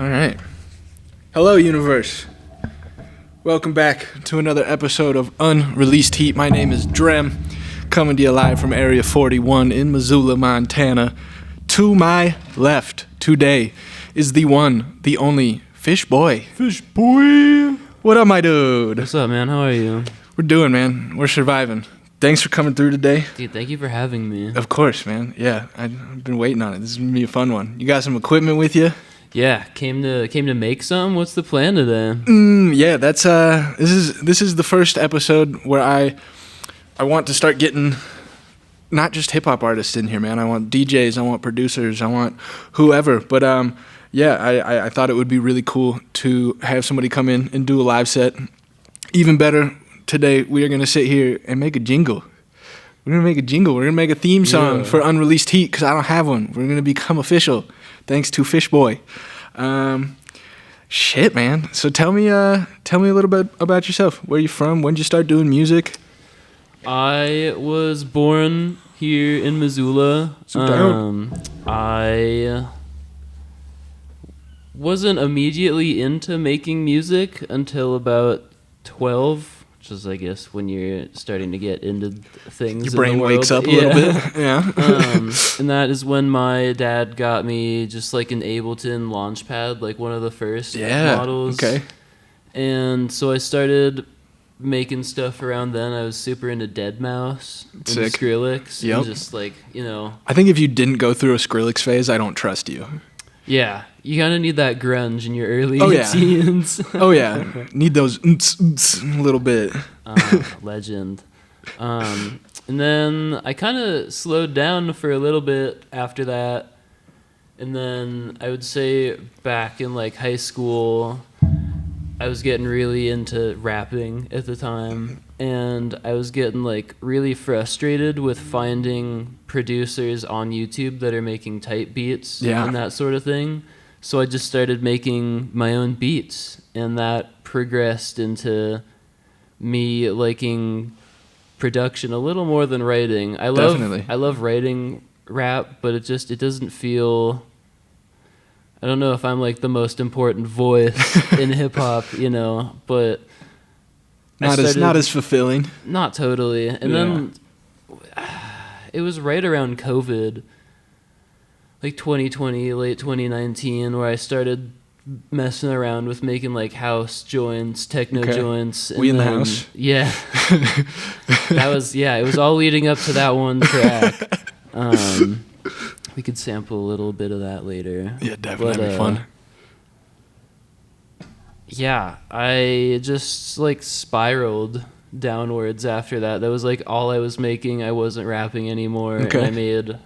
All right. Hello, universe. Welcome back to another episode of Unreleased Heat. My name is Drem, coming to you live from Area 41 in Missoula, Montana. To my left today is the one, the only Fishbwoi. Fishbwoi. What up, my dude? What's up, man? How are you? We're doing, man. We're surviving. Thanks for coming through today. Dude, thank you for having me. Of course, man. Yeah, I've been waiting on it. This is going to be a fun one. You got some equipment with you? Yeah, came to make some. What's the plan today? Yeah, that's this is the first episode where I want to start getting not just hip hop artists in here, man. I want DJs, I want producers, I want whoever. But I thought it would be really cool to have somebody come in and do a live set. Even better, today we are gonna sit here and make a jingle. We're gonna make a jingle. We're gonna make a theme song for Unreleased Heat because I don't have one. We're gonna become official, thanks to Fishbwoi. Shit, man. So tell me a little bit about yourself. Where you from? When did you start doing music? I was born here in Missoula. I wasn't immediately into making music until about 12. Which is, I guess, when you're starting to get into things. Your brain wakes up a little bit. Yeah. And that is when my dad got me just like an Ableton Launchpad, like one of the first models. Okay. And so I started making stuff around then. I was super into Deadmau5 and Skrillex. Yep. And just like, I think if you didn't go through a Skrillex phase, I don't trust you. Yeah. You kind of need that grunge in your early teens. Oh, yeah. Need those a little bit. Legend. And then I kind of slowed down for a little bit after that. And then I would say back in like high school, I was getting really into rapping at the time. And I was getting like really frustrated with finding producers on YouTube that are making type beats and that sort of thing. So I just started making my own beats, and that progressed into me liking production a little more than writing. I love writing rap, but it doesn't feel. I don't know if I'm like the most important voice in hip hop, but not as fulfilling. Not totally. And then it was right around COVID. Like 2020, late 2019, where I started messing around with making like house joints, techno joints. And We in the house? Yeah. It was all leading up to that one track. We could sample a little bit of that later. Yeah, definitely. That'd be fun. Yeah, I just like spiraled downwards after that. That was like all I was making. I wasn't rapping anymore. Okay. And I made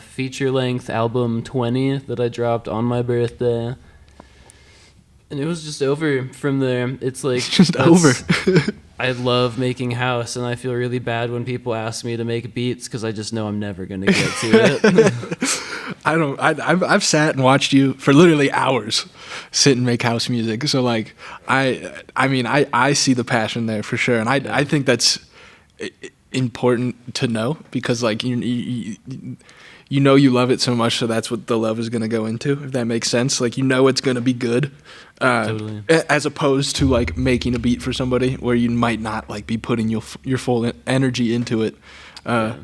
feature-length album 20 that I dropped on my birthday, and it was just over from there. It's like just over. I love making house, and I feel really bad when people ask me to make beats because I just know I'm never gonna get to it. I've sat and watched you for literally hours sit and make house music, so like I see the passion there for sure, and I think that's important to know because like you love it so much, so that's what the love is going to go into, if that makes sense. Like it's going to be good, totally. As opposed to like making a beat for somebody where you might not like be putting your full energy into it. I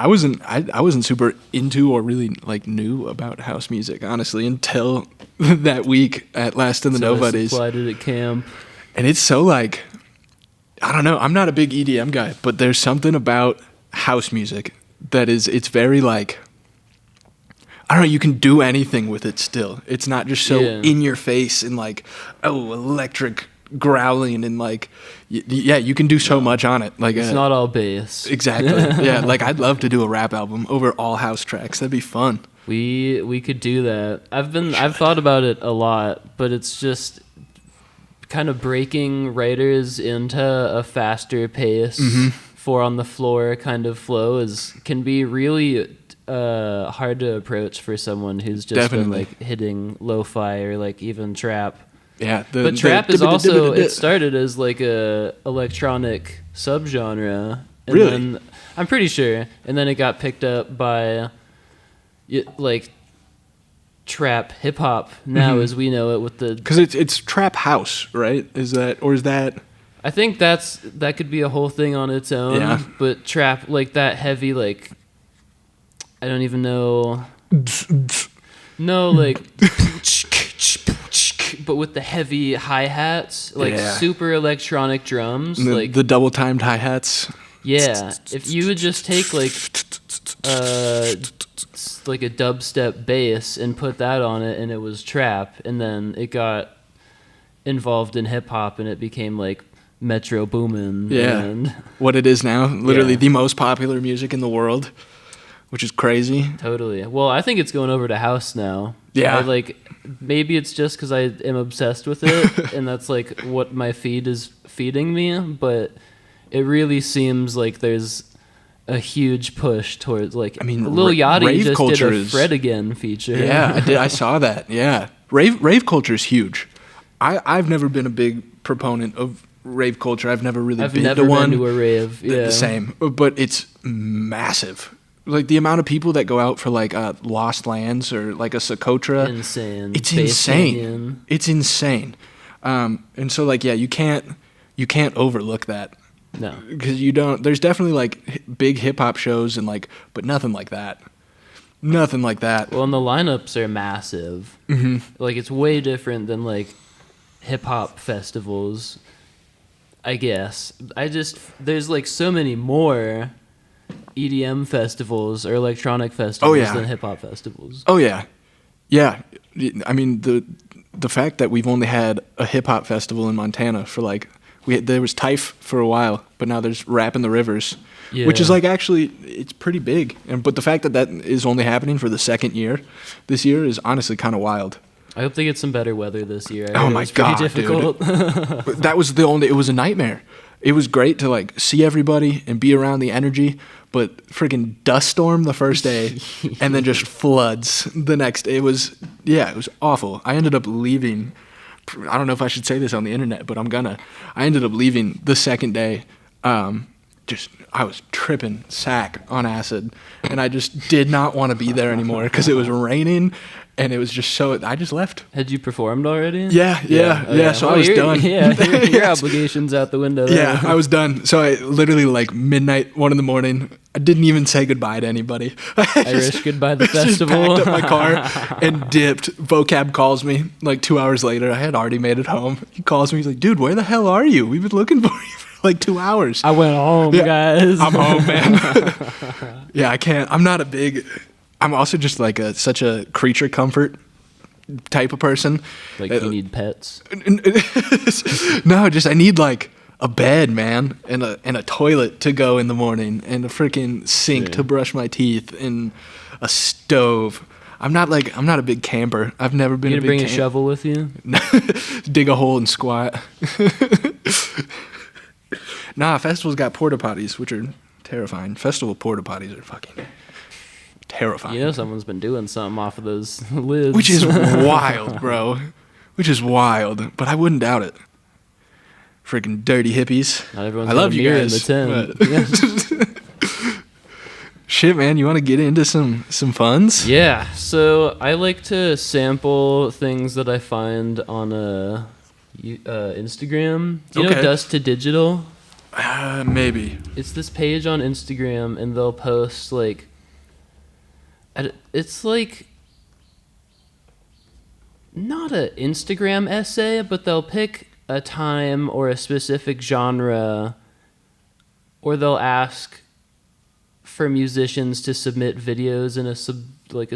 wasn't super into or really like knew about house music honestly until that week at Last of the Nobodies. I applied it at camp, and it's so like, I don't know. I'm not a big EDM guy, but there's something about house music that it's very like, I don't know, you can do anything with it still. It's not just so in your face and like, electric growling and like, you can do so much on it. Like it's not all bass. Exactly. Yeah, like I'd love to do a rap album over all house tracks. That'd be fun. We could do that. I've thought about it a lot, but it's just kind of breaking writers into a faster pace, four on the floor kind of flow can be really hard to approach for someone who's just been like hitting lo-fi or like even trap. Yeah, but trap is also, it started as like a electronic subgenre, and really? Then, I'm pretty sure, and then it got picked up by like trap hip hop now as we know it with the. Because it's trap house, right? Is that? I think that could be a whole thing on its own. Yeah. But trap, like that heavy, like I don't even know. No, like. But with the heavy hi-hats, like super electronic drums, like the double timed hi-hats. Yeah, if you would just take like a dubstep bass and put that on it, and it was trap, and then it got involved in hip hop, and it became like Metro Boomin. Yeah, and what it is now, literally the most popular music in the world, which is crazy. Totally. Well, I think it's going over to house now. Yeah, maybe it's just because I am obsessed with it, and that's like what my feed is feeding me, but it really seems like there's a huge push towards like. I mean, Lil Yachty just did a Fred Again feature. Yeah, I did. I saw that. Yeah, rave culture is huge. I've never been a big proponent of rave culture. I've never been to a rave. Yeah, same. But it's massive. Like the amount of people that go out for like Lost Lands or like a Socotra. Insane. It's insane. It's insane. And so like you can't overlook that. No, because you don't. There's definitely like big hip hop shows and like, but nothing like that. Nothing like that. Well, and the lineups are massive. Mm-hmm. Like it's way different than like hip hop festivals. I guess there's like so many more EDM festivals or electronic festivals than hip hop festivals. Oh yeah, yeah. I mean the fact that we've only had a hip hop festival in Montana for like. There was TIFE for a while, but now there's Rap in the Rivers, which is like actually it's pretty big. But the fact that is only happening for the second year this year is honestly kind of wild. I hope they get some better weather this year. Oh my god, difficult. Dude! That was it was a nightmare. It was great to like see everybody and be around the energy, but freaking dust storm the first day, and then just floods the next day. It was awful. I ended up leaving. I don't know if I should say this on the internet, but I'm gonna. I ended up leaving the second day. I was tripping sack on acid, and I just did not want to be there anymore because it was raining, and it was just so. I just left. Had you performed already? Yeah. So I was done. Yeah, your obligations out the window. Yeah, I was done. So I literally like midnight, 1 a.m. I didn't even say goodbye to anybody. Irish goodbye the festival. Just packed up my car and dipped. Vocab calls me like 2 hours later. I had already made it home. He calls me. He's like, "Dude, where the hell are you? We've been looking for you for like 2 hours." I went home, guys. I'm home, man. Yeah, I can't. I'm not a big. I'm also just like such a creature comfort type of person. Like you need pets. No, I need like a bed, man, and a toilet to go in the morning, and a freaking sink to brush my teeth, and a stove. I'm not a big camper. I've never been. You gonna bring a shovel with you? Dig a hole and squat. Nah, festivals got porta potties, which are terrifying. Festival porta potties are fucking terrifying. You know someone's been doing something off of those lids. Which is wild, bro. Which is wild, but I wouldn't doubt it. Freaking dirty hippies. Not everyone's I love you guys. In the tent. Shit, man, you want to get into some funs? Yeah. So I like to sample things that I find on Instagram. Do you know Dust to Digital? Maybe. It's this page on Instagram, and they'll post like. It's like not an Instagram essay, but they'll pick a time or a specific genre, or they'll ask for musicians to submit videos in a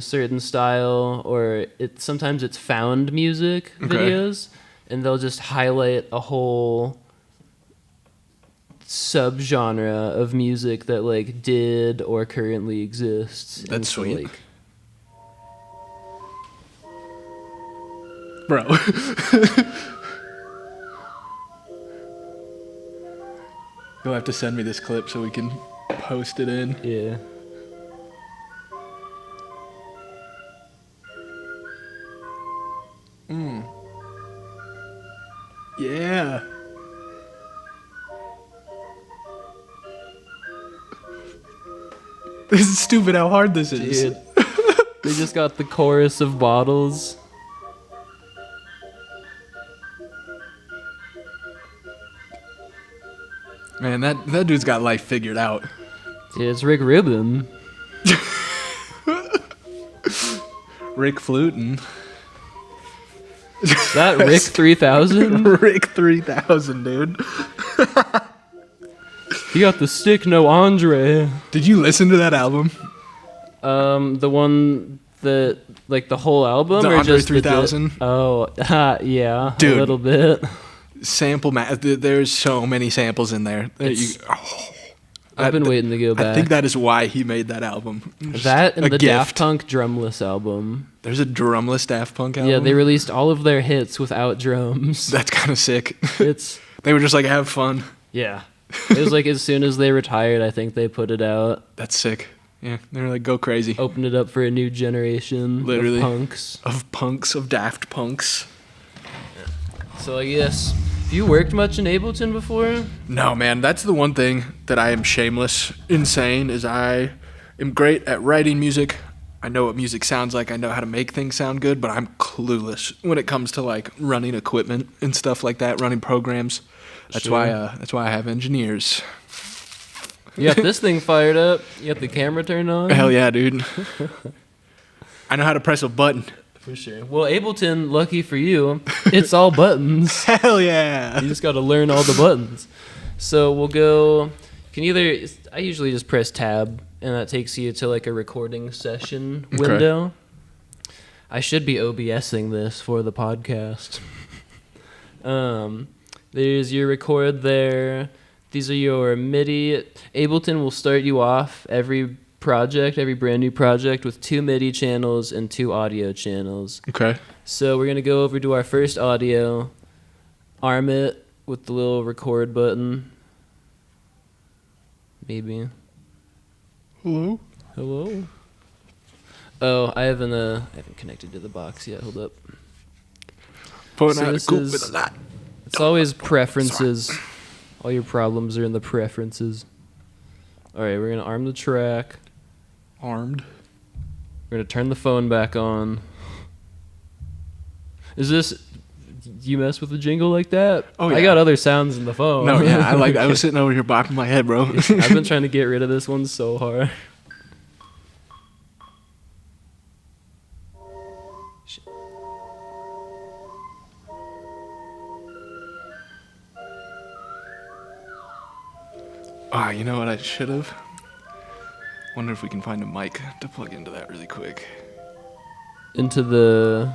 certain style, or sometimes it's found music videos, and they'll just highlight a whole subgenre of music that like did or currently exists. That's sweet. Like, bro. You'll have to send me this clip so we can post it in. Yeah. Yeah. This is stupid how hard this is. Dude. They just got the chorus of bottles. Man, that dude's got life figured out. Yeah, it's Rick Rubin. Rick Flutin. Is that Rick 3000? Rick 3000, dude. He got the stick, no Andre. Did you listen to that album? The one that, like, the whole album? The or Andre just 3000? Yeah, Dude. a little bit. There's so many samples in there. I've been waiting to go back. I think that is why he made that album. That and a the gift. Daft Punk Drumless album. There's a drumless Daft Punk album? Yeah, they released all of their hits without drums. That's kind of sick. It's They were just like, have fun. yeah. It was like as soon as they retired, I think they put it out. That's sick. Yeah, they were like, go crazy. Opened it up for a new generation Literally. of punks. Of Daft Punks. So I guess, have you worked much in Ableton before? No, man, that's the one thing that I am shameless in saying is I am great at writing music. I know what music sounds like. I know how to make things sound good, but I'm clueless when it comes to like running equipment and stuff like that, running programs. That's Sure. why I have engineers. You got this thing fired up. You got the camera turned on. Hell yeah, dude. I know how to press a button. For sure. Well, Ableton, lucky for you, it's all buttons. Hell yeah. You just got to learn all the buttons. So we'll go. I usually just press tab, and that takes you to like a recording session window. I should be OBSing this for the podcast. There's your record there. These are your MIDI. Ableton will start you off every brand new project with 2 MIDI channels and 2 audio channels. Okay. So we're going to go over to our first audio, arm it with the little record button. Maybe. Hello? Hello? Oh, I haven't connected to the box yet. Hold up. Putting So out a this coop is- with a lot. It's always preferences. All your problems are in the preferences. All right, we're going to arm the track. Armed. We're going to turn the phone back on. Do you mess with the jingle like that? Oh, yeah. I got other sounds in the phone. No, yeah, I was sitting over here bopping my head, bro. I've been trying to get rid of this one so hard. You know what I should have? Wonder if we can find a mic to plug into that really quick. Into the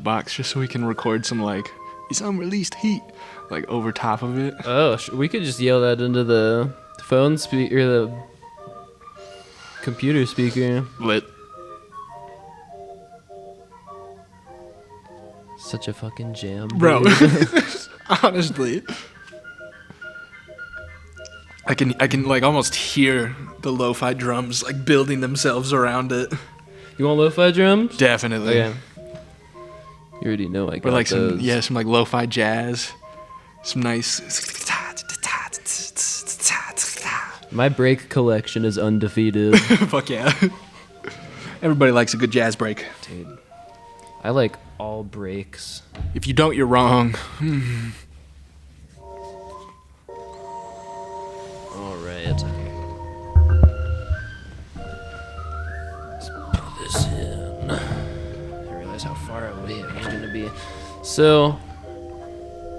box, just so we can record some, like, it's unreleased heat, like, over top of it. Oh, we could just yell that into the phone speaker, the computer speaker. Lit. Such a fucking jam, Bro, dude. honestly. I can like almost hear the lo-fi drums like building themselves around it. You want lo-fi drums? Definitely. Okay. You already know I got Or like those. some like lo-fi jazz. Some nice. My break collection is undefeated. Fuck yeah. Everybody likes a good jazz break. Dude, I like all breaks. If you don't, you're wrong. All right. Let's put this in. I realize how far away I was gonna be. So,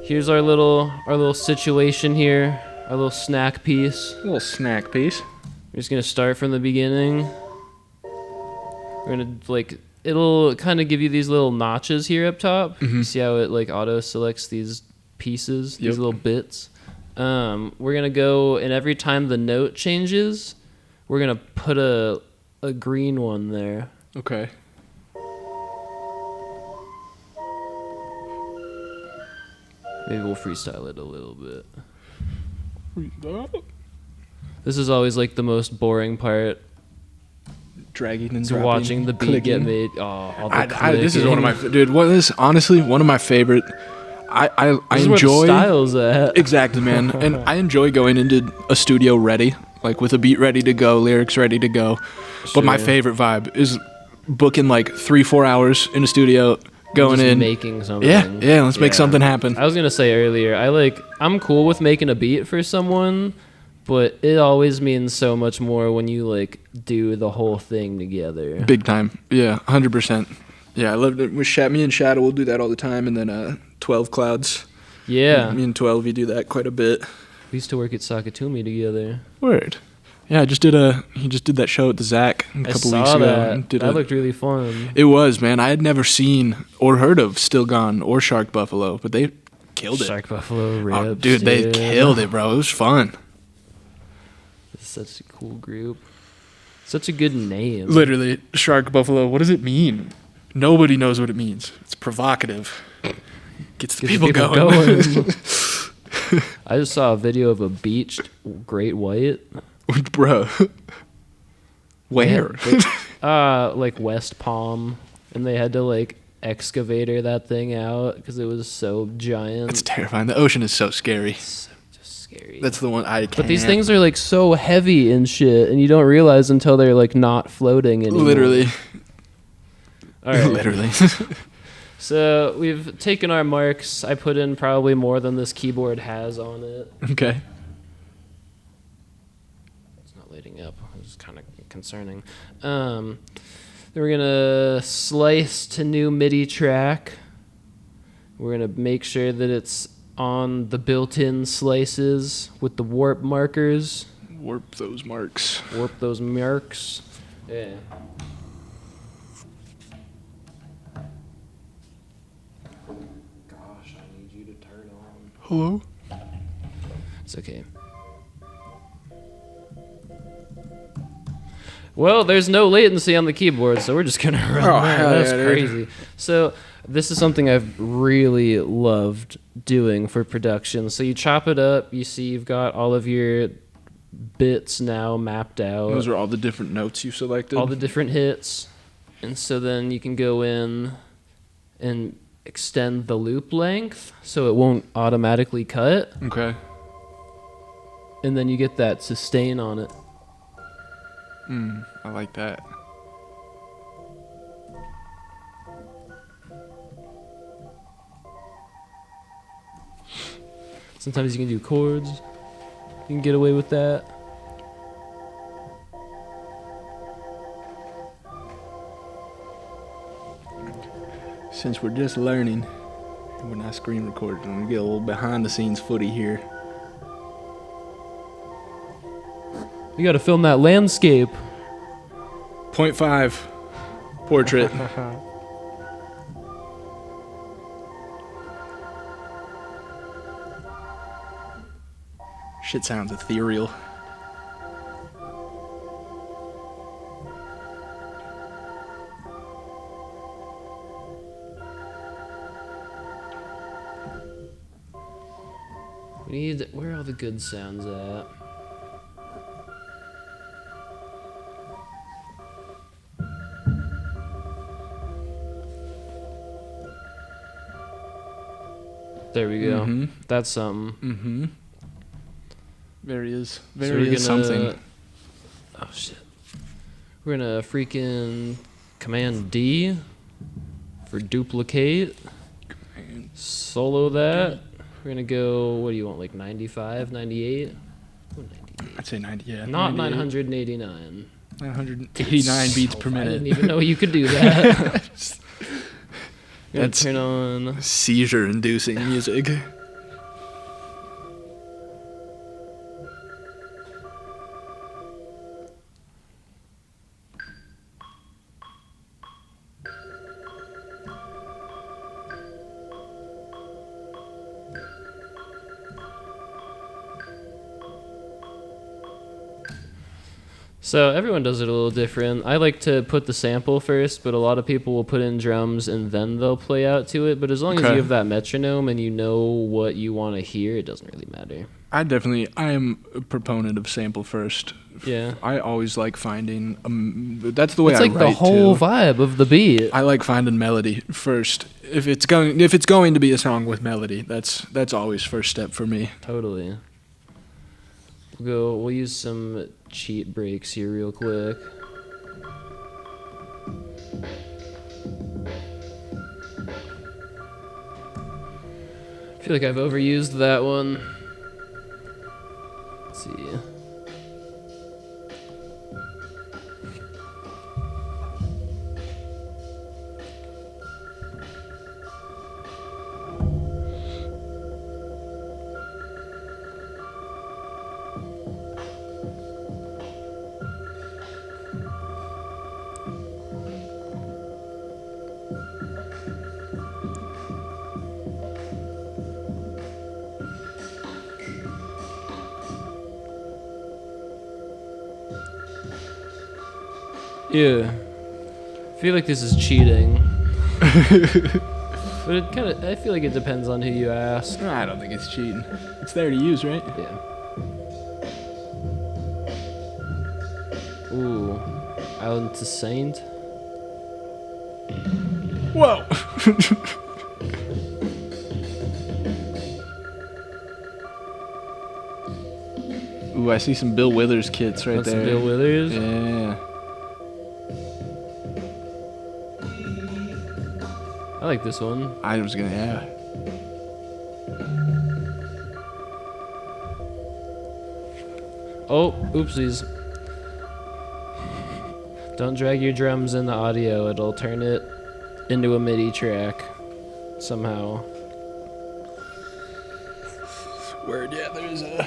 here's our little situation here. Our little snack piece. A little snack piece. We're just gonna start from the beginning. We're gonna it'll kind of give you these little notches here up top. Mhm. See how it like auto selects these pieces, Yep. these little bits. We're gonna go, and every time the note changes, we're gonna put a green one there. Okay. Maybe we'll freestyle it a little bit. This is always like the most boring part. Dragging and Is dropping, watching the beat get clicking. made. Oh, all the This is one of my clicking. dude. What is honestly one of my favorite. I This is where the enjoy style's at. exactly, man, and I enjoy going into a studio ready, like with a beat ready to go, lyrics ready to go. But my Sure. favorite vibe is booking like 3-4 hours in a studio, going Just in, making something. yeah, let's make something happen. I was gonna say earlier, I'm cool with making a beat for someone, but it always means so much more when you like do the whole thing together. Big time, yeah, 100%. Yeah, I love it. Me and Shadow will do that all the time, and then 12 Clouds. Yeah, Me and 12, we do that quite a bit. we used to work at Sakatumi together. Word. Yeah, he just did that show at the Zach a couple weeks ago. That looked really fun. It was, man. I had never seen or heard of Still Gone or Shark Buffalo, but they killed it. Shark Buffalo Rips. Oh, dude, they killed it, bro. It was fun. It's such a cool group. Such a good name. Literally, Shark Buffalo. What does it mean? Nobody knows what it means. It's provocative. Gets the people going. I just saw a video of a beached great white. Bro. Where? Like West Palm, and they had to like excavator that thing out because it was so giant. It's terrifying. The ocean is so scary. So just scary. That's the one I can't. But these things are like so heavy and shit, and you don't realize until they're like not floating anymore. Literally. All right. Literally. So we've taken our marks. I put in probably more than this keyboard has on it. Okay. It's not lighting up. It's kind of concerning. Then we're gonna slice to new MIDI track. We're gonna make sure that it's on the built-in slices with the warp markers. Warp those marks. Warp those marks. Yeah. Gosh, I need you to turn on. Hello? It's okay. Well, there's no latency on the keyboard, so we're just gonna run that. That's crazy. So this is something I've really loved doing for production. So you chop it up, you see you've got all of your bits now mapped out. Those are all the different notes you selected? All the different hits. And so then you can go in and extend the loop length so it won't automatically cut. Okay. And then you get that sustain on it. I like that. Sometimes you can do chords. You can get away with that. Since we're just learning, we're not screen recording, I'm gonna get a little behind the scenes footy here. You gotta film that landscape. 0.5 portrait. Shit sounds ethereal. Where are all the good sounds at? There we go. Mm-hmm. That's something. Mm-hmm. Very is gonna, something. Oh shit. We're gonna freaking Command D for duplicate. Solo that. We're gonna go, what do you want, like 95, 98? Oh, 98. I'd say 90, yeah. Not 98. 989. 989 beats per minute. I didn't even know you could do that. That's turn on seizure-inducing music. So everyone does it a little different. I like to put the sample first, but a lot of people will put in drums and then they'll play out to it. But as long as you have that metronome and you know what you want to hear, it doesn't really matter. I am a proponent of sample first. Yeah. I always like finding, that's the way I write too. It's like the whole vibe of the beat. I like finding melody first. If it's going to be a song with melody, that's always first step for me. Totally. We'll use some cheat breaks here real quick. I feel like I've overused that one. Let's see. Yeah. I feel like this is cheating. But it kind of, I feel like it depends on who you ask. No, I don't think it's cheating. It's there to use, right? Yeah. Ooh. Island to Saint. Whoa! Ooh, I see some Bill Withers kits right That's there. Bill Withers? Yeah. I like this one. I was gonna, yeah. Oh, oopsies. Don't drag your drums in the audio. It'll turn it into a MIDI track somehow. Word, yeah, there's a...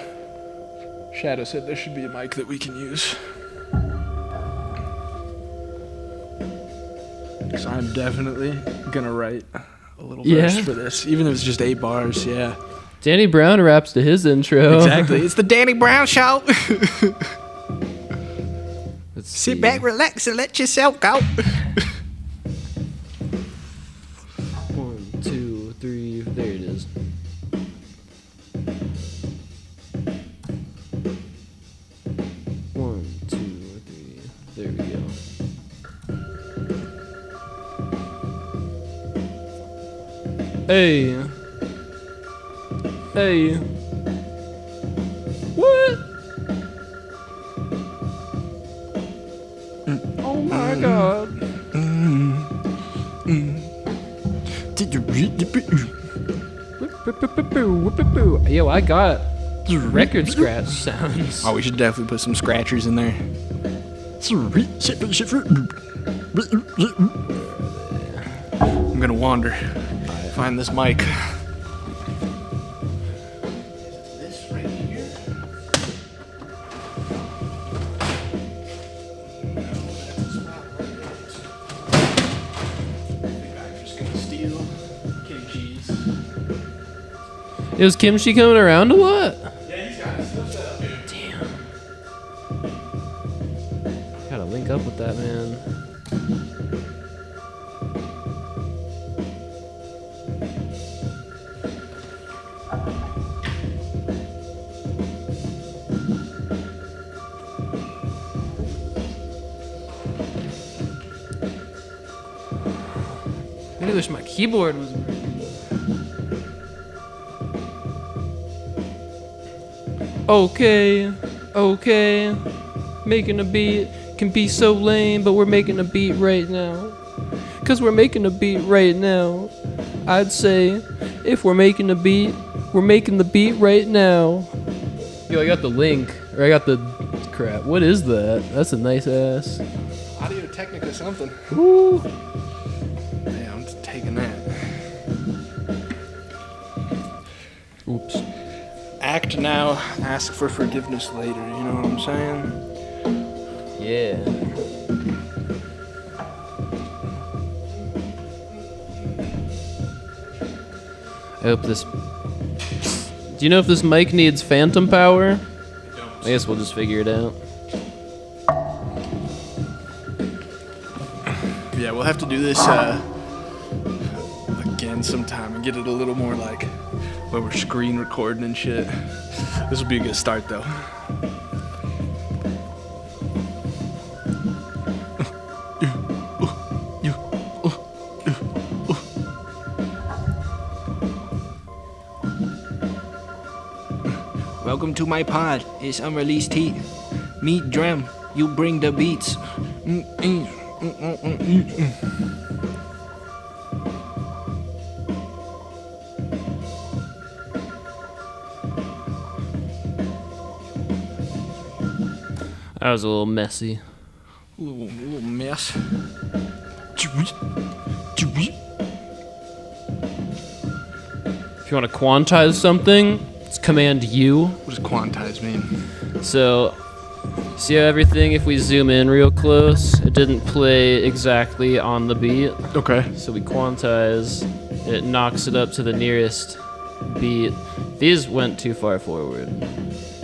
Shadow said there should be a mic that we can use. So I'm definitely gonna write a little verse for this, even if it's just 8 bars, yeah. Danny Brown raps to his intro. Exactly. It's the Danny Brown Show. Let's Sit see. back, relax, and let yourself go. 1, 2, 3. There it is. One, two, three. There we go. Hey. Hey. What? Oh my god. Yo, I got record scratch sounds. Oh, we should definitely put some scratchers in there. I'm gonna wander. Find this mic. This right here. I'm just gonna steal KG's. Is Kimchi coming around a lot? Yeah, he's got his stuff set up, dude. Damn. Gotta link up with that man. I wish my keyboard was. Okay, okay. Making a beat can be so lame, but we're making a beat right now. Cause we're making a beat right now. I'd say, if we're making a beat, we're making the beat right now. Yo, I got the link, or I got the crap. What is that? That's a nice ass. Audio Technica something. Woo. Yeah, I'm just taking that. Oops. Act now, ask for forgiveness later, you know what I'm saying? Yeah. I hope this. Do you know if this mic needs phantom power? I guess we'll just figure it out. Yeah, we'll have to do this again sometime and get it a little more like where we're screen recording and shit. This will be a good start though. Welcome to my pod. It's Unreleased Heat. Meet Drem. You bring the beats. That was a little messy. A little mess. If you want to quantize something, it's Command U. What does quantize mean? So, see how everything, if we zoom in real close, it didn't play exactly on the beat. Okay. So we quantize, it knocks it up to the nearest beat. These went too far forward.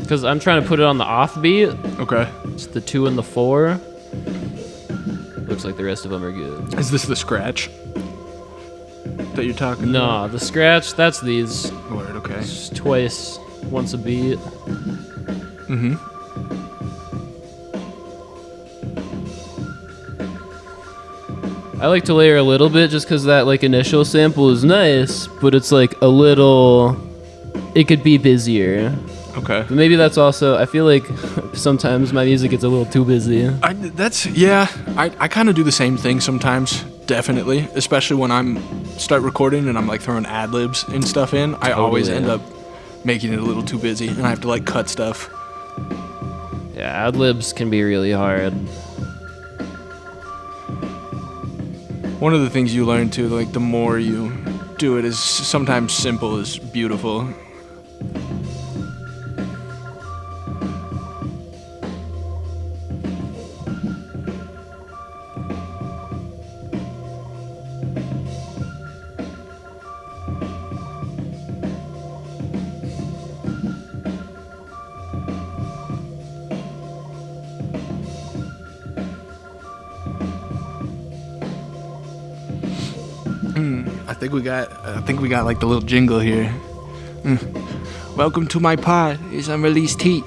Because I'm trying to put it on the off beat. Okay. It's the 2 and the 4. Looks like the rest of them are good. Is this the scratch that you're talking about? No, the scratch, that's these. Word, okay. It's twice, once a beat. Mm-hmm. I like to layer a little bit just because that like initial sample is nice, but it's like a little, it could be busier. Okay. But maybe that's also, I feel like sometimes my music gets a little too busy. I kind of do the same thing sometimes, definitely. Especially when I'm start recording and I'm like throwing ad libs and stuff in. I always end up making it a little too busy and I have to like cut stuff. Yeah, ad libs can be really hard. One of the things you learn too, like the more you do it, is sometimes simple is beautiful. I think we got like the little jingle here. Welcome to my pod. It's Unreleased Heat.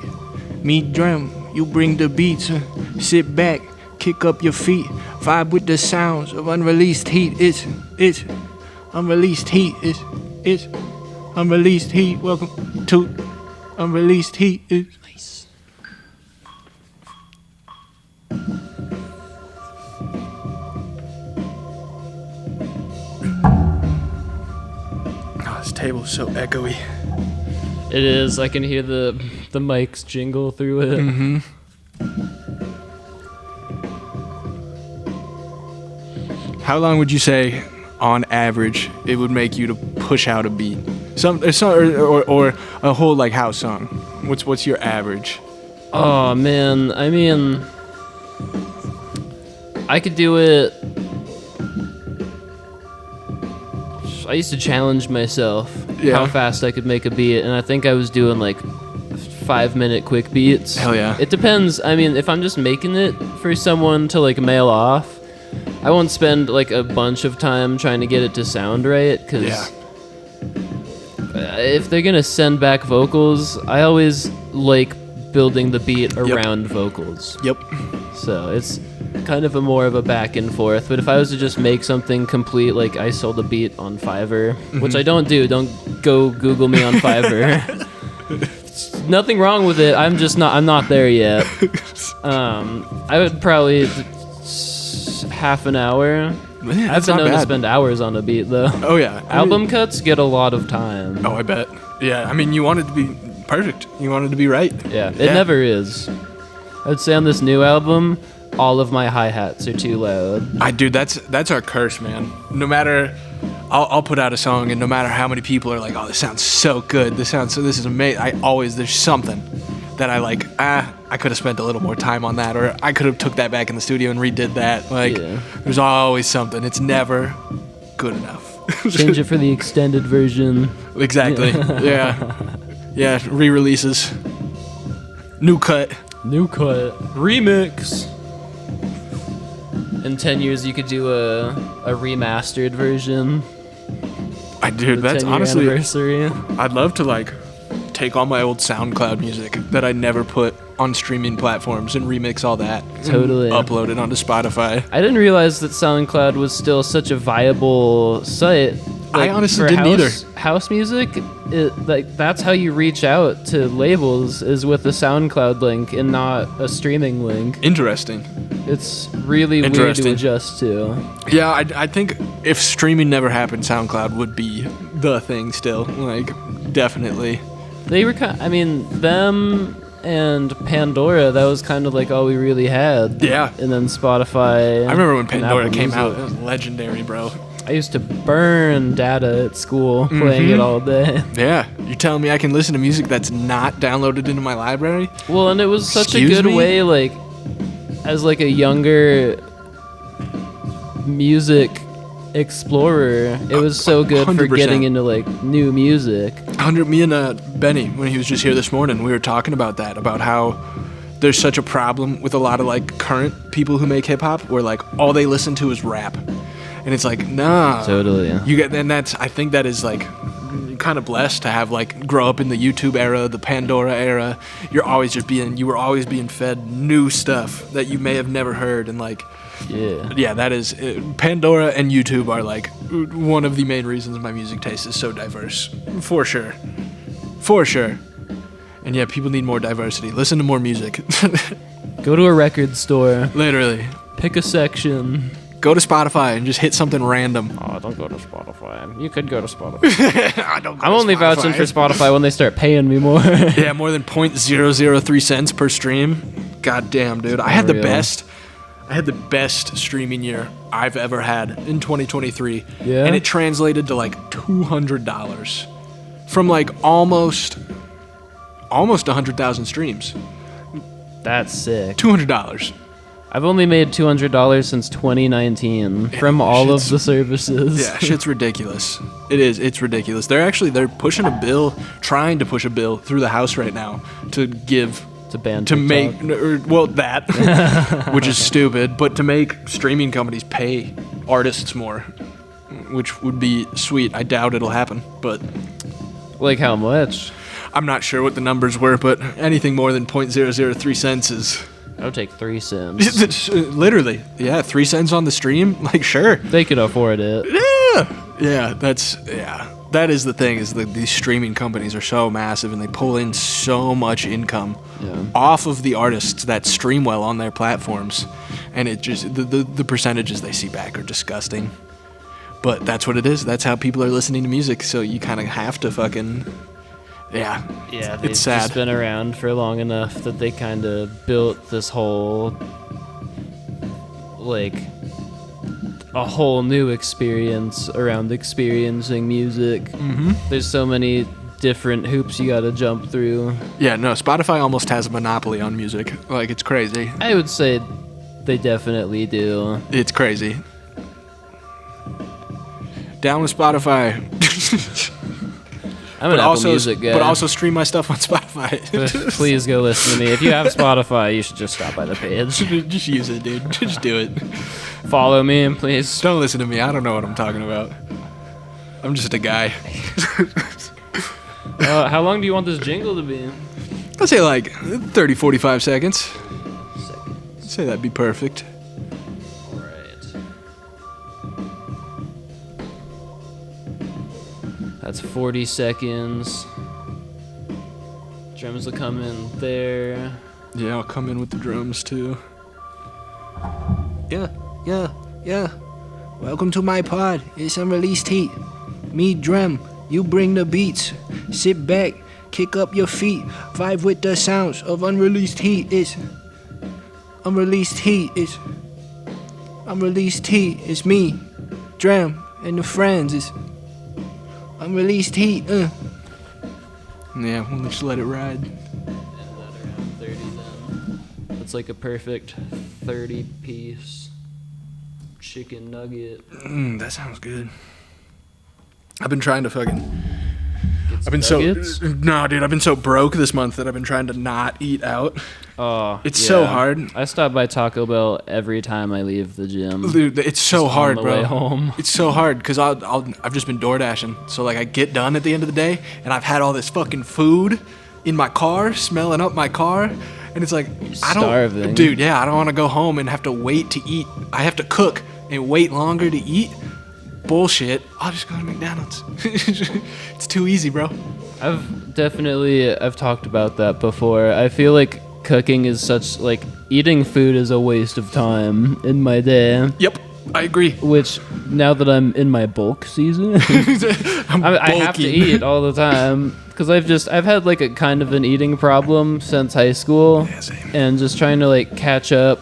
Me, Drem. You bring the beats. Sit back, kick up your feet, vibe with the sounds of Unreleased Heat. It's Unreleased Heat. It's Unreleased Heat. Welcome to Unreleased Heat. It's nice. This table's so echoey. It is. I can hear the mics jingle through it. Mm-hmm. How long would you say, on average, it would make you to push out a beat? Or a whole like house song. What's your average? Oh man, I mean, I could do it. I used to challenge myself how fast I could make a beat, and I think I was doing like 5-minute quick beats. Hell yeah. It depends. I mean, if I'm just making it for someone to like mail off, I won't spend like a bunch of time trying to get it to sound right, because if they're gonna send back vocals, I always like building the beat around vocals. Yep. So it's kind of a more of a back and forth. But if I was to just make something complete, like I sold a beat on Fiverr, which I don't do. Don't go Google me on Fiverr. Nothing wrong with it. I'm not there yet. I would probably half an hour. Man, I've been known to spend hours on a beat though. Oh yeah. Album cuts get a lot of time. Oh, I bet. Yeah, I mean, you want it to be perfect. You want it to be right. Yeah, it never is. I would say on this new album, all of my hi-hats are too loud. Dude, that's our curse, man. No matter, I'll put out a song, and no matter how many people are like, "Oh, this sounds so good. This is amazing." There's something that I like. I could have spent a little more time on that, or I could have took that back in the studio and redid that. Like, there's always something. It's never good enough. Change it for the extended version. Exactly. Yeah. Re-releases. New cut. Remix. In 10 years, you could do a remastered version. That's honestly. Anniversary. I'd love to like take all my old SoundCloud music that I never put on streaming platforms and remix all that. Totally. Upload it onto Spotify. I didn't realize that SoundCloud was still such a viable site. I honestly didn't either. House music, that's how you reach out to labels, is with a SoundCloud link and not a streaming link. Interesting. It's really weird to adjust to. Yeah, I think if streaming never happened, SoundCloud would be the thing still. Like, definitely. They were them and Pandora, that was kind of like all we really had. Yeah. And then Spotify. I remember when and Pandora Apple came Music. out. It was legendary, bro. I used to burn data at school playing it all day. Yeah. You're telling me I can listen to music that's not downloaded into my library? Well, and it was such Excuse a good me? way, like, as like a younger music explorer, it was so good for 100%. getting into like new music. Me and Benny, when he was just here this morning, we were talking about that, about how there's such a problem with a lot of like current people who make hip hop, where like all they listen to is rap, and it's like, nah. Totally. Yeah. You get, and that's, I think that is like kind of blessed to have like grow up in the YouTube era, the Pandora era. You were always being fed new stuff that you may have never heard, and like. Yeah, that is Pandora and YouTube are like one of the main reasons my music taste is so diverse, for sure. And yeah, people need more diversity. Listen to more music. Go to a record store. Literally. Pick a section. Go to Spotify and just hit something random. Oh, don't go to Spotify. You could go to Spotify. I'm I'm only vouching for Spotify when they start paying me more. Yeah, more than 0.003 cents per stream. God damn, dude. I had the best streaming year I've ever had in 2023. Yeah? And it translated to like $200 from like almost 100,000 streams. That's sick. $200. I've only made $200 since 2019 from all of the services. Yeah, shit's ridiculous. It is. It's ridiculous. They're trying to push a bill through the House right now to give... To ban to TikTok. which is stupid, but to make streaming companies pay artists more, which would be sweet. I doubt it'll happen, but Like how much? I'm not sure what the numbers were, but anything more than 0.003 cents is I would take 3 cents. it's literally, yeah, 3 cents on the stream. Like, sure, They could afford it. that is the thing, is that these streaming companies are so massive and they pull in so much income off of the artists that stream well on their platforms, and it just the percentages they see back are disgusting. But that's what it is. That's how people are listening to music, so you kind of have to fucking Yeah, they've it's sad. just been around for long enough that they kind of built this whole, like, a whole new experience around experiencing music. Mm-hmm. There's so many different hoops you gotta jump through. Yeah, no, Spotify almost has a monopoly on music. Like, it's crazy. I would say they definitely do. It's crazy. Down with Spotify. I'm an Apple Music guy. But also stream my stuff on Spotify. Please go listen to me. If you have Spotify, you should just stop by the page. Just use it, dude. Just do it. Follow me, and please. Don't listen to me. I don't know what I'm talking about. I'm just a guy. How long do you want this jingle to be? I'll say like 30, 45 seconds. I'd say that'd be perfect. Alright. That's 40 seconds. Drums will come in there. Yeah, I'll come in with the drums too. Yeah. Welcome to my pod. It's Unreleased Heat. Me, Drem. You bring the beats. Sit back, kick up your feet. Vibe with the sounds of Unreleased Heat. It's Unreleased Heat. It's Unreleased Heat. It's me, Drem, and the friends. It's Unreleased Heat. Yeah, we'll just let it ride. And that around 30 then. That's like a perfect 30-piece chicken nugget. That sounds good. I've been trying to fucking... Nuggets? No, dude, I've been so broke this month that I've been trying to not eat out. Oh, It's so hard. I stop by Taco Bell every time I leave the gym. Dude, it's so Just hard, on the bro. way home. It's so hard because I've just been door dashing. So like I get done at the end of the day and I've had all this fucking food in my car, smelling up my car, and it's like starving. Dude, yeah, I don't want to go home and have to wait to eat. I have to cook and wait longer to eat. Bullshit. I'll just go to McDonald's. It's too easy, bro. I've talked about that before. I feel like cooking is eating food is a waste of time in my day. Yep, I agree. Which, now that I'm in my bulk season, I have to eat all the time. because I've had like a kind of an eating problem since high school, Yeah, same. and just trying to like catch up,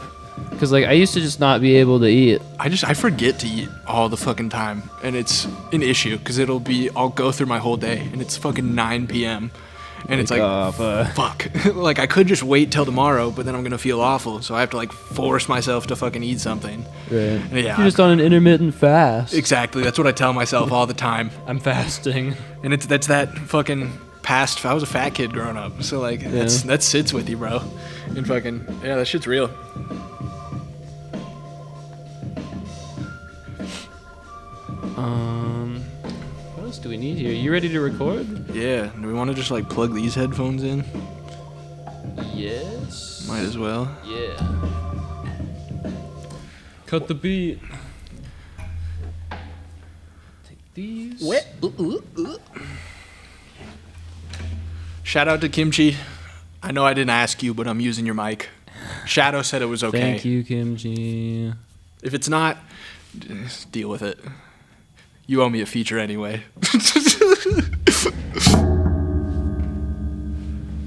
because like I used to just not be able to eat. I forget to eat all the fucking time, and it's an issue because I'll go through my whole day, and it's fucking 9 p.m. and it's like fuck. Like I could just wait till tomorrow, but then I'm gonna feel awful, so I have to like force myself to fucking eat something. Right. Yeah. You're just on an intermittent fast. Exactly. That's what I tell myself all the time. I'm fasting. And that's that fucking past. I was a fat kid growing up, so like that sits with you, bro. And fucking that shit's real. What else do we need here? You ready to record? Yeah. Do we want to just like plug these headphones in? Yes. Might as well. Yeah. Cut the beat. Take these. What? Shout out to Kimchi. I know I didn't ask you, but I'm using your mic. Shadow said it was okay. Thank you, Kimchi. If it's not, just deal with it. You owe me a feature anyway.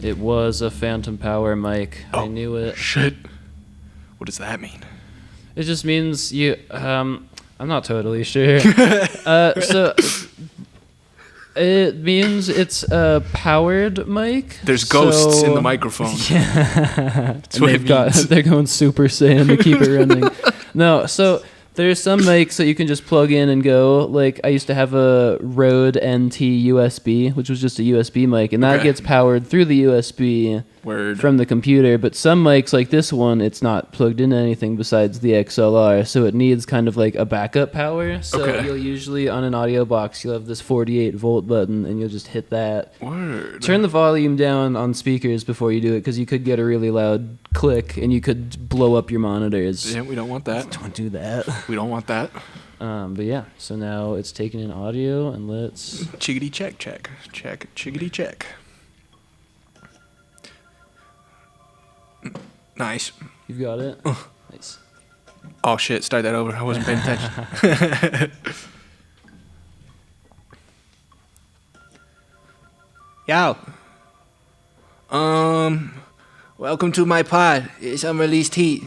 It was a Phantom Power mic. I knew it. Shit. What does that mean? It just means you. I'm not totally sure. So it means it's a powered mic. There's ghosts in the microphone. Yeah. That's what it means. They're going Super Saiyan to keep it running. No, so there's some mics that you can just plug in and go. Like I used to have a Rode NT USB, which was just a USB mic, and that gets powered through the USB from the computer. But some mics, like this one, it's not plugged into anything besides the XLR, so it needs kind of like a backup power. So you'll usually, on an audio box, you'll have this 48 volt button, and you'll just hit that. Word. Turn the volume down on speakers before you do it, because you could get a really loud click, and you could blow up your monitors. Yeah, we don't want that. Don't do that. We don't want that. But yeah, so now it's taking in audio, and let's... Chickadee check. Chickadee check. Nice. You've got it? Nice. Oh shit, start that over. I wasn't paying attention. Yo. Welcome to my pod. It's Unreleased Heat.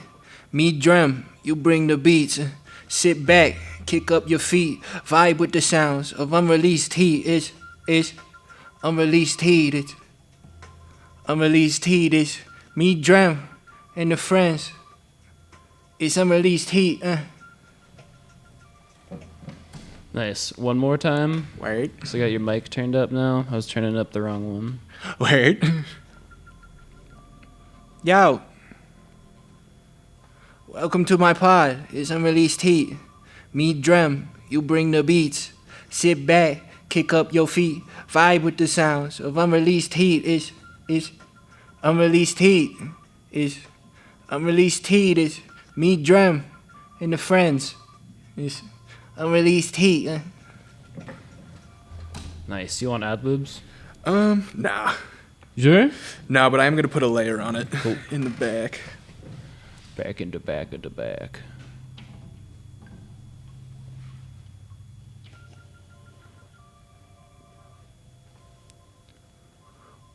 Me, Drem, you bring the beats. Sit back, kick up your feet, vibe with the sounds of Unreleased Heat. It's Unreleased Heat. It's Unreleased Heat. It's me, Drem, and the friends. It's Unreleased Heat. Nice. One more time. Word. So I got your mic turned up now. I was turning up the wrong one. Word. Yo. Welcome to my pod. It's Unreleased Heat. Me, Drem, you bring the beats. Sit back, kick up your feet, vibe with the sounds of Unreleased Heat. It's Unreleased Heat. It's Unreleased Heat. It's me, Drem, and the friends. It's Unreleased Heat. Nice. You want ad-libs? Nah. Sure? No, but I am gonna put a layer on it in the back. Back into back into back.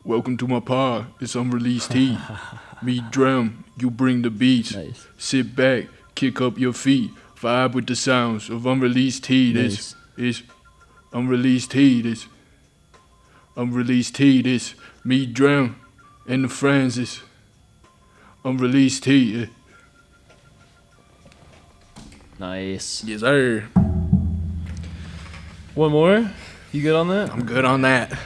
Welcome to my pod. It's Unreleased Heat. Me, Drem, you bring the beats. Nice. Sit back, kick up your feet, vibe with the sounds of Unreleased Heat. Nice. It's Unreleased Heat. It's Unreleased Heat. It's me, Drem, and the friends. It's Unreleased Heat. Nice. Yes, sir. One more? You good on that? I'm good on that.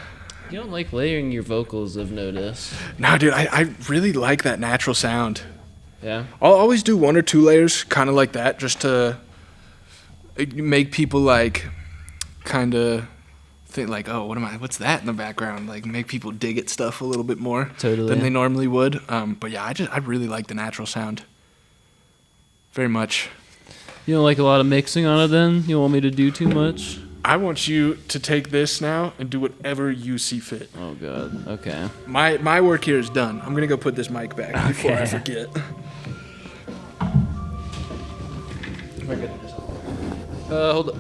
You don't like layering your vocals, I've noticed. Nah, dude, I really like that natural sound. Yeah? I'll always do 1 or 2 layers, kind of like that, just to make people like, kind of think like, oh, what's that in the background? Like, make people dig at stuff a little bit more than they normally would. But yeah, I really like the natural sound. Very much. You don't like a lot of mixing on it then? You want me to do too much? I want you to take this now and do whatever you see fit. Oh god. Okay. My work here is done. I'm gonna go put this mic back before I forget. Hold up.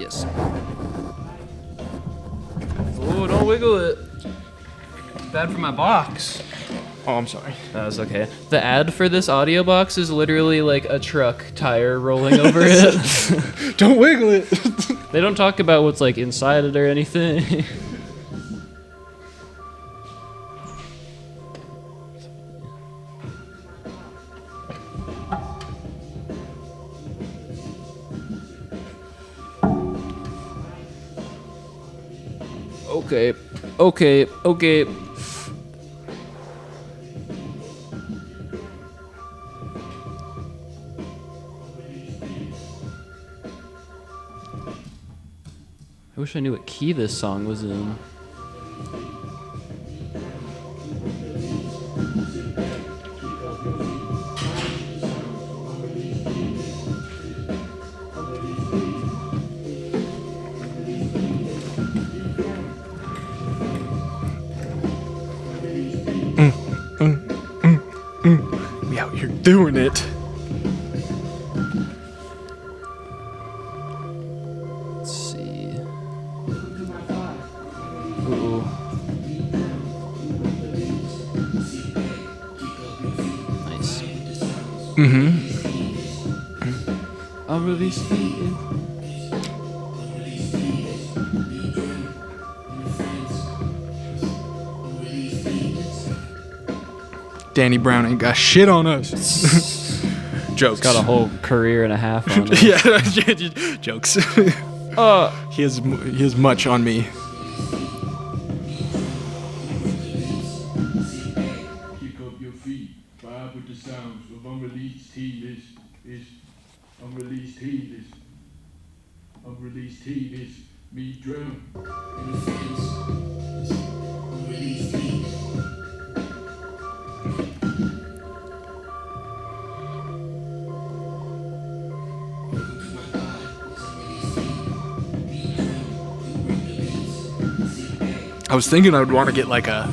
Yes. Oh, don't wiggle it. Bad for my box. Oh, I'm sorry. That's okay. The ad for this audio box is literally like a truck tire rolling over it. Don't wiggle it. They don't talk about what's like inside it or anything. Okay. I wish I knew what key this song was in. We out here doing it. Let's see. Ooh. Nice. I'm really speaking. Danny Brown ain't got shit on us. Jokes. Got a whole career and a half on it. Yeah, jokes. He has much on me. Kick up your feet, vibe with the sounds of unreleased heat is unreleased heat is unreleased heat is me Drem. Unreleased heat. I was thinking I would want to get like a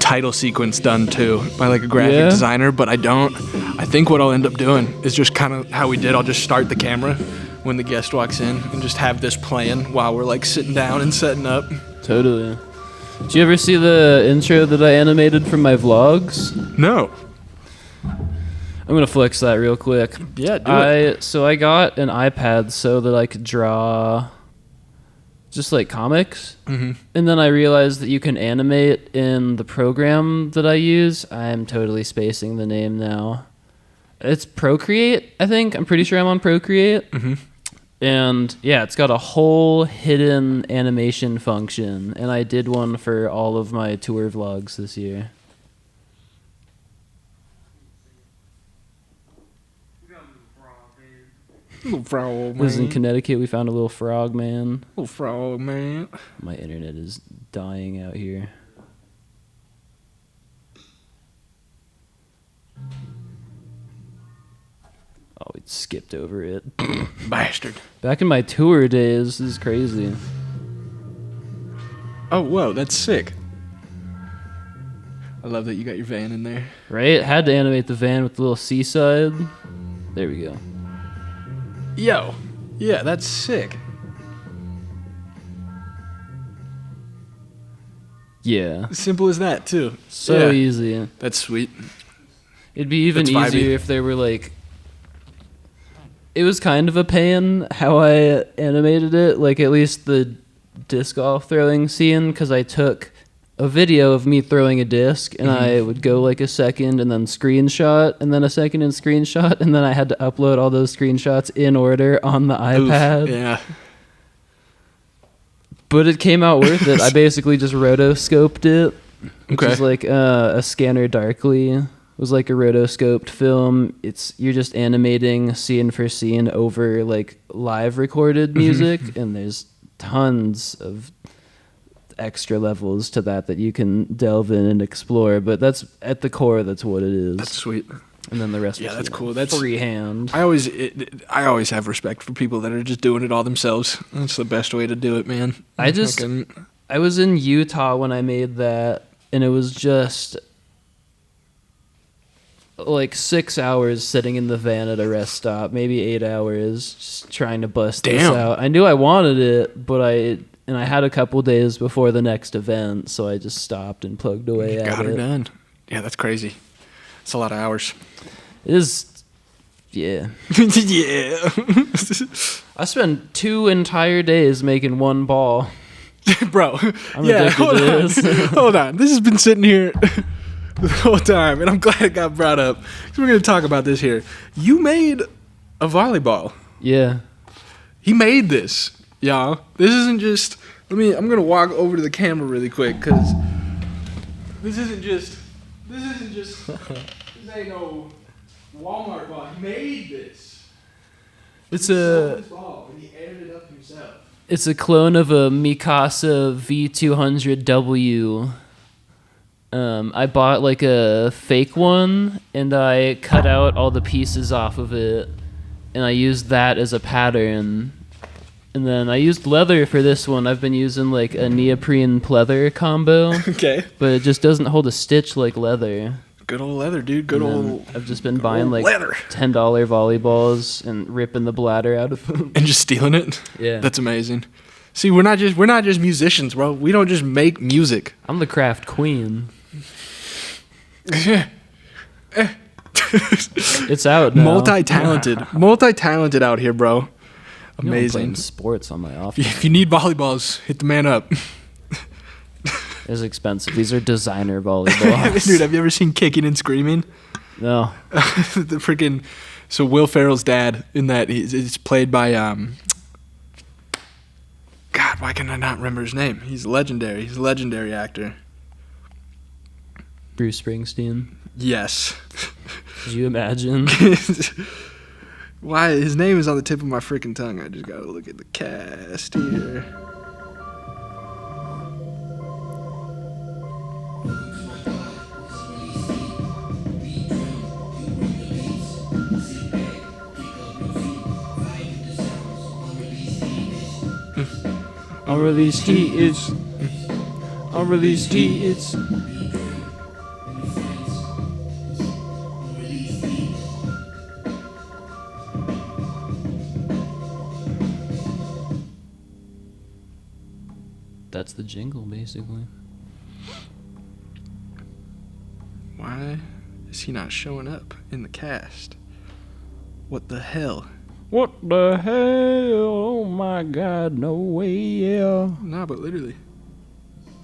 title sequence done too by like a graphic designer, but I don't. I think what I'll end up doing is just kind of how we did. I'll just start the camera when the guest walks in and just have this playing while we're like sitting down and setting up. Totally. Did you ever see the intro that I animated from my vlogs? No. I'm gonna flex that real quick. Yeah, do it. So I got an iPad so that I could draw just like comics. Mm-hmm. And then I realized that you can animate in the program that I use. I'm totally spacing the name now. It's Procreate, I think. I'm pretty sure I'm on Procreate. Mm-hmm. And yeah, it's got a whole hidden animation function. And I did one for all of my tour vlogs this year. Little frog This is in man. Connecticut. We found a little frog man. Little frog man. My internet is dying out here. Oh, it skipped over it. Bastard. Back in my tour days, this is crazy. Oh, whoa, that's sick. I love that you got your van in there. Right? Had to animate the van with the little seaside. There we go. Yo. Yeah, that's sick. Yeah. Simple as that, too. So Yeah. easy. That's sweet. It'd be even That's vibey. easier if there were like... It was kind of a pain how I animated it, like at least the disc golf throwing scene, because I took a video of me throwing a disc and I would go like a second and then screenshot and then a second and screenshot, and then I had to upload all those screenshots in order on the iPad. Oof, yeah. But it came out worth it. I basically just rotoscoped it, which Okay. is like a Scanner Darkly. It was like a rotoscoped film. You're just animating scene for scene over like live recorded music, and there's tons of extra levels to that you can delve in and explore. But that's at the core. That's what it is. That's sweet. And then the rest. Yeah, was, that's you know, cool. That's freehand. I always have respect for people that are just doing it all themselves. That's the best way to do it, man. I was in Utah when I made that, and it was just like 6 hours sitting in the van at a rest stop, maybe 8 hours, just trying to bust this Damn. out. I knew I wanted it, but and I had a couple days before the next event, so I just stopped and plugged away at Got her it. done. Yeah, that's crazy. It's a lot of hours. It is, yeah. Yeah. I spent 2 entire days making one ball. Bro. I'm addicted to this. Hold on. This has been sitting here the whole time, and I'm glad it got brought up. 'Cause we're going to talk about this here. You made a volleyball. Yeah. He made this, y'all. This isn't just... I'm going to walk over to the camera really quick, because this isn't just... This ain't no Walmart ball. He made this. It's He sold a this ball, and he aired it up himself. it's a clone of a Mikasa V200W. I bought like a fake one, and I cut out all the pieces off of it, and I used that as a pattern. And then I used leather for this one. I've been using like a neoprene pleather combo, Okay. but it just doesn't hold a stitch like leather. Good old leather, dude. Good And then old... I've just been buying like leather. $10 volleyballs and ripping the bladder out of them. And just stealing it. Yeah. That's amazing. See, we're not just musicians, bro. We don't just make music. I'm the craft queen. It's out now. Multi-talented out here, bro. You know I'm Amazing. playing sports on my off. If you need volleyballs, hit the man up. It's expensive. These are designer volleyballs. Dude, have you ever seen Kicking and Screaming? No. The freaking... So Will Ferrell's dad in that, it's played by... God, why can I not remember his name? He's legendary. He's a legendary actor. Bruce Springsteen. Yes. Could you imagine? Why? His name is on the tip of my freaking tongue. I just gotta look at the cast here. Unreleased heat is. Unreleased heat is. That's the jingle, basically. Why is he not showing up in the cast? What the hell? What the hell? Oh my God, no way, yeah. Nah, but literally.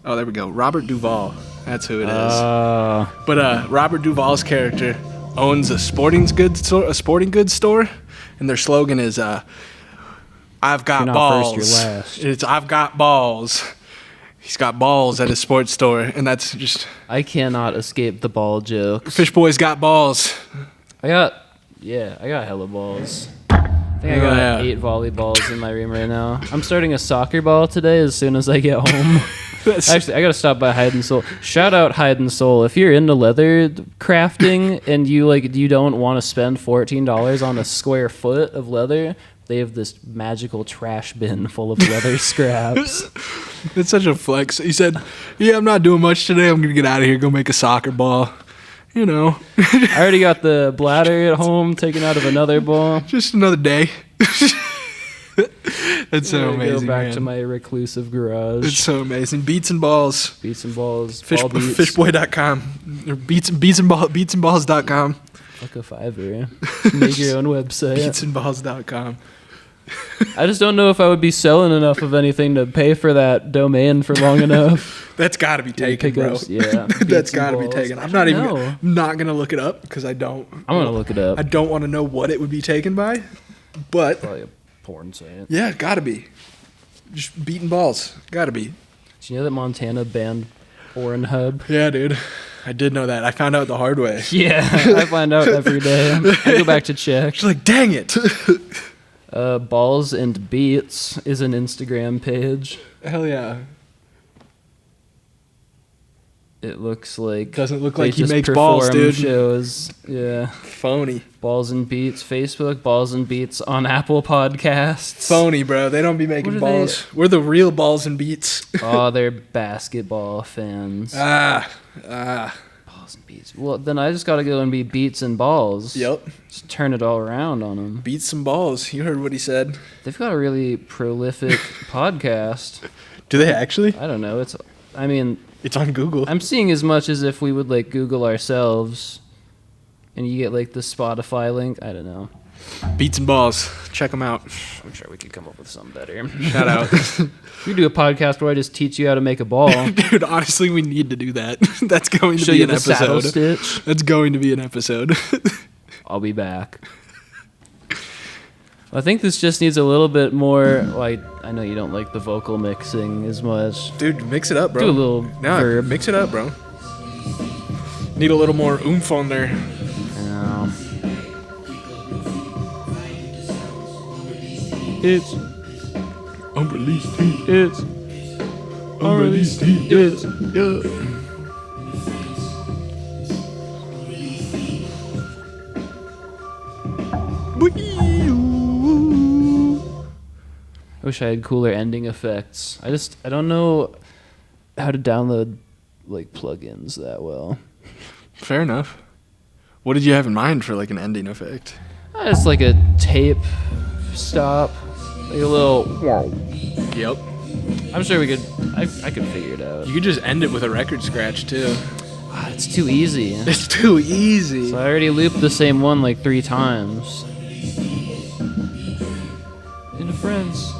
Oh, there we go. Robert Duvall. That's who it is. Uh, But Robert Duvall's character owns a sporting goods store, and their slogan is "I've got You're not balls." first, you're last. It's "I've got balls." He's got balls at his sports store, and that's just I cannot escape the ball jokes. Fishbwoi's got balls. I got hella balls. I think I got Yeah. 8 volleyballs in my room right now. I'm starting a soccer ball today as soon as I get home. Actually, I gotta stop by Hide and Soul. Shout out Hide and Soul. If you're into leather crafting and you don't want to spend $14 on a square foot of leather, they have this magical trash bin full of leather scraps. It's such a flex. He said, "Yeah, I'm not doing much today. I'm gonna get out of here, go make a soccer ball." You know, I already got the bladder at home taken out of another ball. just another day. That's so I'm gonna amazing. Go back man. to my reclusive garage. It's so amazing. Beats and balls. Beats and balls. Ball beats. Fishbwoi.com or beatsandballs.com. Fuck a $5. Make your own website. Beatsandballs.com. I just don't know if I would be selling enough of anything to pay for that domain for long enough. That's got to be taken, bro. Pickups, yeah. That's Beats and got to be balls. taken. I'm No. not gonna look it up because I don't. I'm gonna look it up. I don't want to know what it would be taken by, but Probably a porn site. yeah, gotta be. Just beating balls. Gotta be. Do you know that Montana banned Pornhub? Yeah, dude. I did know that. I found out the hard way. Yeah, I find out every day. I go back to check. She's like, dang it. Balls and Beats is an Instagram page. Hell yeah. It looks like Doesn't look they like he just makes balls, perform dude. Shows, yeah. Phony. Balls and Beats Facebook, Balls and Beats on Apple Podcasts. Phony, bro. They don't be making What are balls. We're the real balls and beats. Oh, they're basketball fans. Ah. Balls Balls and beats. Well, then I just got to go and be beats and balls. Yep. Just turn it all around on them. Beats some balls. You heard what he said. They've got a really prolific podcast. Do they actually? I don't know. It's on Google. I'm seeing as much as if we would like Google ourselves and you get like the Spotify link. I don't know. Beats and balls. Check them out. I'm sure we could come up with something better. Shout out. We do a podcast where I just teach you how to make a ball. Dude, honestly, we need to do that. That's going to Show be you an the saddle episode. stitch. That's going to be an episode. I'll be back. I think this just needs a little bit more, like, I know you don't like the vocal mixing as much. Dude, mix it up, bro. Do a little verb. Mix it up, bro. Need a little more oomph on there. Yeah. It's Unreleased heat. It's Unreleased heat. It's I wish I had cooler ending effects. I don't know how to download like plugins that well. Fair enough. What did you have in mind for like an ending effect? It's like a tape stop, like a little. Yep. I'm sure we could. I could figure it out. You could just end it with a record scratch too. It's too easy. It's too easy. So I already looped the same one like 3 times. Into friends.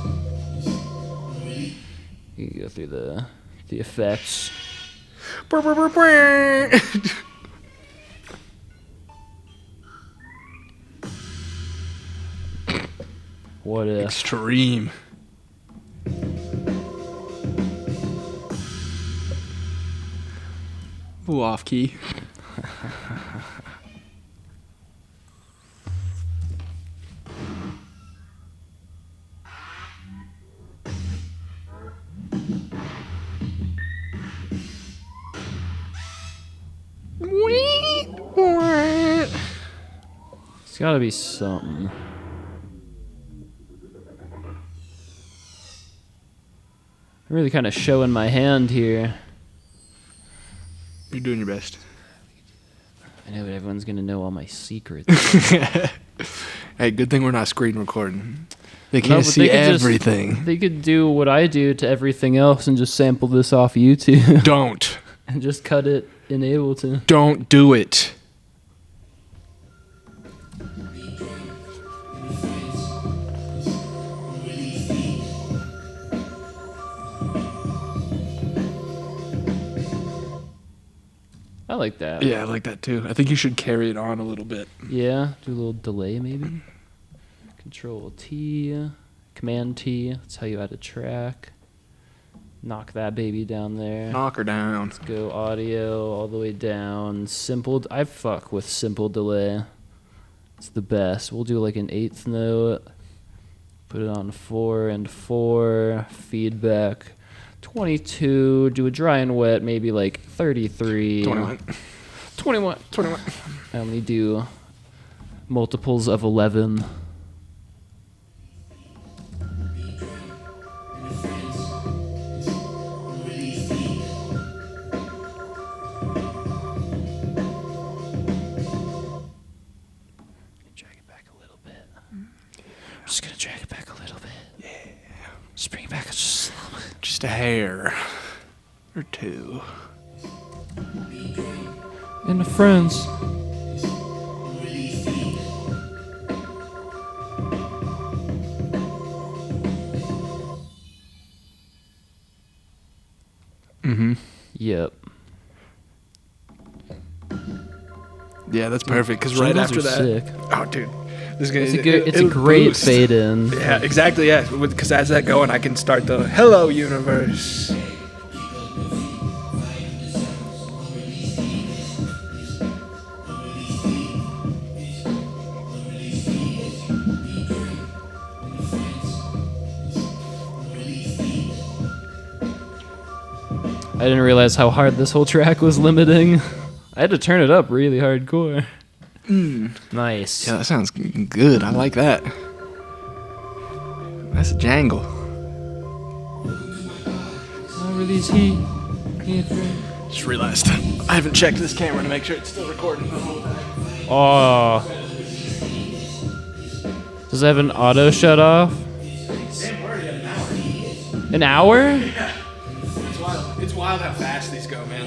You can go through the effects. What if? Extreme. Ooh, off key. It's gotta be something. I'm really kind of showing my hand here. You're doing your best. I know, but everyone's gonna know all my secrets. Hey, good thing we're not screen recording. They No, can't but see they could just- everything. They could do what I do to everything else and just sample this off YouTube Don't. and just cut it in Ableton. Don't do it. I like that. Yeah, I like that too. I think you should carry it on a little bit. Yeah, do a little delay maybe. Control T, Command T. That's how you add a track. Knock that baby down there. Knock her down. Let's go audio all the way down. Simple. I fuck with simple delay. It's the best. We'll do like an 8th note. Put it on 4 and 4. Feedback 22. Do a dry and wet, maybe like 33. 21. 21. 21. I only do multiples of 11. Drag it back a little bit. I'm just gonna drag it back a little bit. Yeah. Just bring it back just a little bit. Just a hair. Or two. And the friends. Mm-hmm. Yep. Yeah, that's perfect. Because right Jingles after are that, sick. oh, dude, this is gonna. It's a great boost. fade in. Yeah, exactly. Yeah, because as that going, I can start the "Hello Universe." I didn't realize how hard this whole track was limiting. I had to turn it up really hardcore. Nice. Yeah, that sounds good. I like that. That's a jangle. Unreleased heat. Just realized I haven't checked this camera to make sure it's still recording the whole time. Oh. Does it have an auto shut off? Damn, we're already at an hour. An hour? Yeah. It's wild how fast these go, man.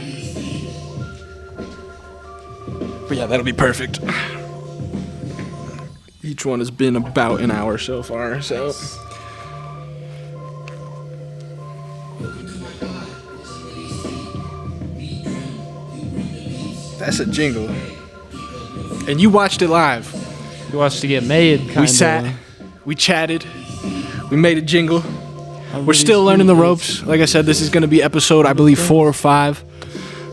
But yeah, that'll be perfect. Each one has been about an hour so far, so. That's a jingle. And you watched it live. You watched it get made, kind of. We sat, we chatted, we made a jingle. We're still learning the ropes. Like I said, this is going to be episode, I believe, 4 or 5.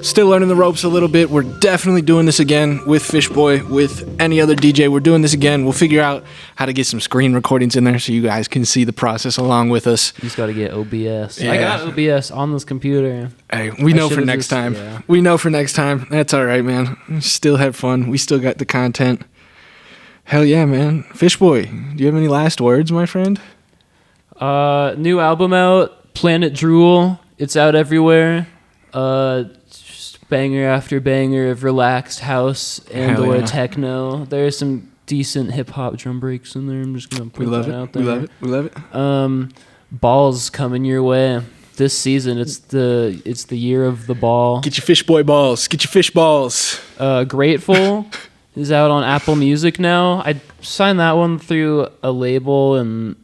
Still learning the ropes a little bit. We're definitely doing this again with Fishbwoi, with any other DJ. We're doing this again. We'll figure out how to get some screen recordings in there so you guys can see the process along with us. You just got to get OBS. Yeah. I got OBS on this computer. Hey, we know for next time. Yeah. We know for next time. That's all right, man. We still had fun. We still got the content. Hell yeah, man. Fishbwoi, do you have any last words, my friend? New album out, Planet Drool. It's out everywhere. Just banger after banger of relaxed house and Hell or yeah. techno. There's some decent hip hop drum breaks in there. I'm just gonna put that out there. We love it. We love it. Balls coming your way this season. It's the year of the ball. Get your Fishbwoi balls. Get your fish balls. Grateful is out on Apple Music now. I signed that one through a label and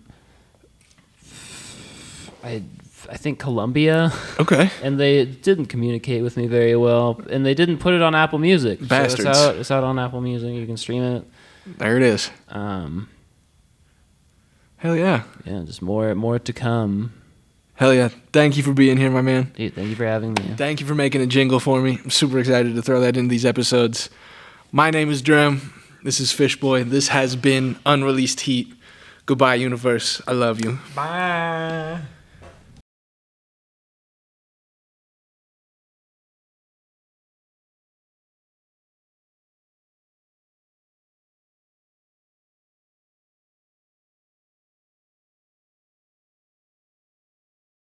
I think Columbia. Okay. And they didn't communicate with me very well, and they didn't put it on Apple Music. Bastards. So it's out on Apple Music. You can stream it. There it is. Hell yeah. Yeah, just more to come. Hell yeah. Thank you for being here, my man. Dude, thank you for having me. Thank you for making a jingle for me. I'm super excited to throw that into these episodes. My name is Drem. This is Fishbwoi. This has been Unreleased Heat. Goodbye, universe. I love you. Bye.